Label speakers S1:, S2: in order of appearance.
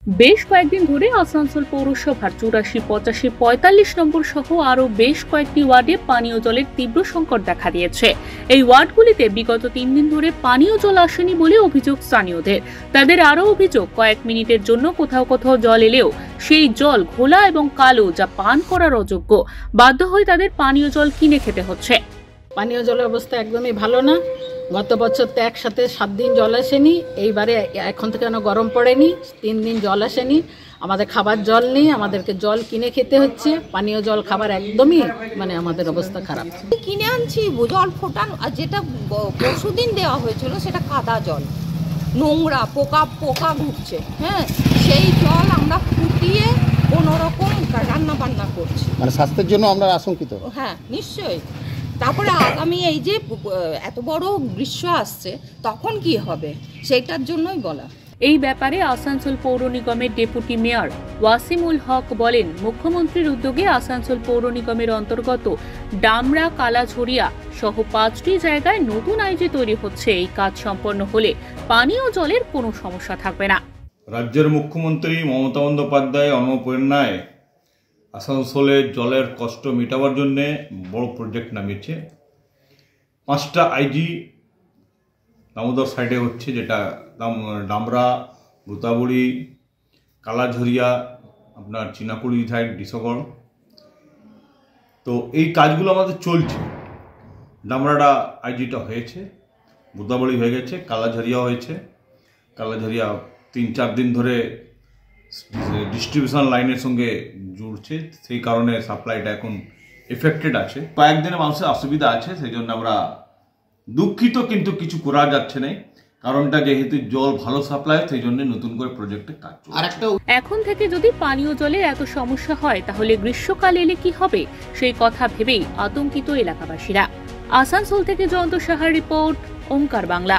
S1: বেশ কয়েকদিন ধরে আসানসোল পৌরসভার 84, 85, 45 নম্বর সহ আরো বেশ কয়েকটি ওয়ার্ডে পানীয় জলের তীব্র সংকট দেখা দিয়েছে। এই ওয়ার্ডগুলিতে বিগত 3 দিন ধরে পানীয় জল আসেনি বলে অভিযোগ স্থানীয়দের। তাদের আরও অভিযোগ, কয়েক মিনিটের জন্য কোথাও কোথাও জল এলেও সেই জল ঘোলা এবং কালো, যা পান করার অযোগ্য। বাধ্য হয়ে তাদের পানীয় জল কিনে খেতে হচ্ছে।
S2: পানীয় জলের অবস্থা একদমই ভালো না। গত বছর তো একসাথে 7 দিন জল আসেনি, এইবারে এখন থেকে কেন গরম পড়েনি, 3 দিন জল আসেনি। আমাদের খাবার জল নেই, আমাদেরকে জল কিনে খেতে হচ্ছে। পানীয় জল খাবার একদমই আমাদের অবস্থা খারাপ।
S3: কিনে আনছি জল ফোটানো, আর যেটা পরশুদিন দেওয়া হয়েছিল সেটা কাদা জল, নোংরা, পোকা ঘুরছে। হ্যাঁ, সেই জল আমরা ফুটিয়ে কোনোরকম রান্না বান্না করছি।
S4: স্বাস্থ্যের জন্য আমরা আশঙ্কিত।
S3: হ্যাঁ, নিশ্চয়ই। তারপরে আগামী এই যে এত বড় গ্রীষ্ম আসছে, তখন কি হবে সেটার জন্যই বলা।
S1: এই ব্যাপারে আসানসোল পৌর নিগমের ডেপুটি মেয়র ওয়াসিমুল হক বলেন, মুখ্যমন্ত্রীর উদ্যোগে আসানসোল পৌর নিগমের অন্তর্গত ডামরা, কালাঝরিয়া সহ 5টি জায়গায় নতুন আইজি তৈরি হচ্ছে। এই কাজ সম্পন্ন হলে পানীয় জলের কোনো সমস্যা থাকবে না।
S5: রাজ্যের মুখ্যমন্ত্রী মমতা বন্দ্যোপাধ্যায় অনুপ্রেরণায় আসানসোলের জলের কষ্ট মেটাবার জন্য বড় প্রজেক্ট নামিয়েছে। 5টা আইজি দামোদর সাইডে হচ্ছে, যেটা ডামরা, ভূতাবড়ি, কালাঝরিয়া, আপনার চিনাকুড়ি সাইড, ডিসগড়। তো এই কাজগুলো আমাদের চলছে। ডামরাটা আইজিটা হয়েছে, ভূতাবড়ি হয়ে গেছে, কালাঝরিয়া হয়েছে। কালাঝরিয়া 3-4 দিন ধরে ডিস্ট্রিবিউশন লাইনের সঙ্গে জুড়ছে, সেই কারণে সাপ্লাইটা এখন এফেক্টেড আছে। কয়েকদিনে মানুষের অসুবিধা আছে, সেই জন্য আমরা দুঃখিত, কিন্তু কিছু করা যাচ্ছে না। কারণটা যেহেতু জল ভালো সাপ্লাই, সেই জন্য নতুন করে প্রজেক্টে কাজ চলছে।
S1: এখন থেকে যদি পানীয় জলের এত সমস্যা হয়, তাহলে গ্রীষ্মকাল এলে কি হবে, সেই কথা ভেবেই আতঙ্কিত এলাকাবাসীরা। আসানসোল থেকে জয়ন্ত সাহার রিপোর্ট, ওঙ্কার বাংলা।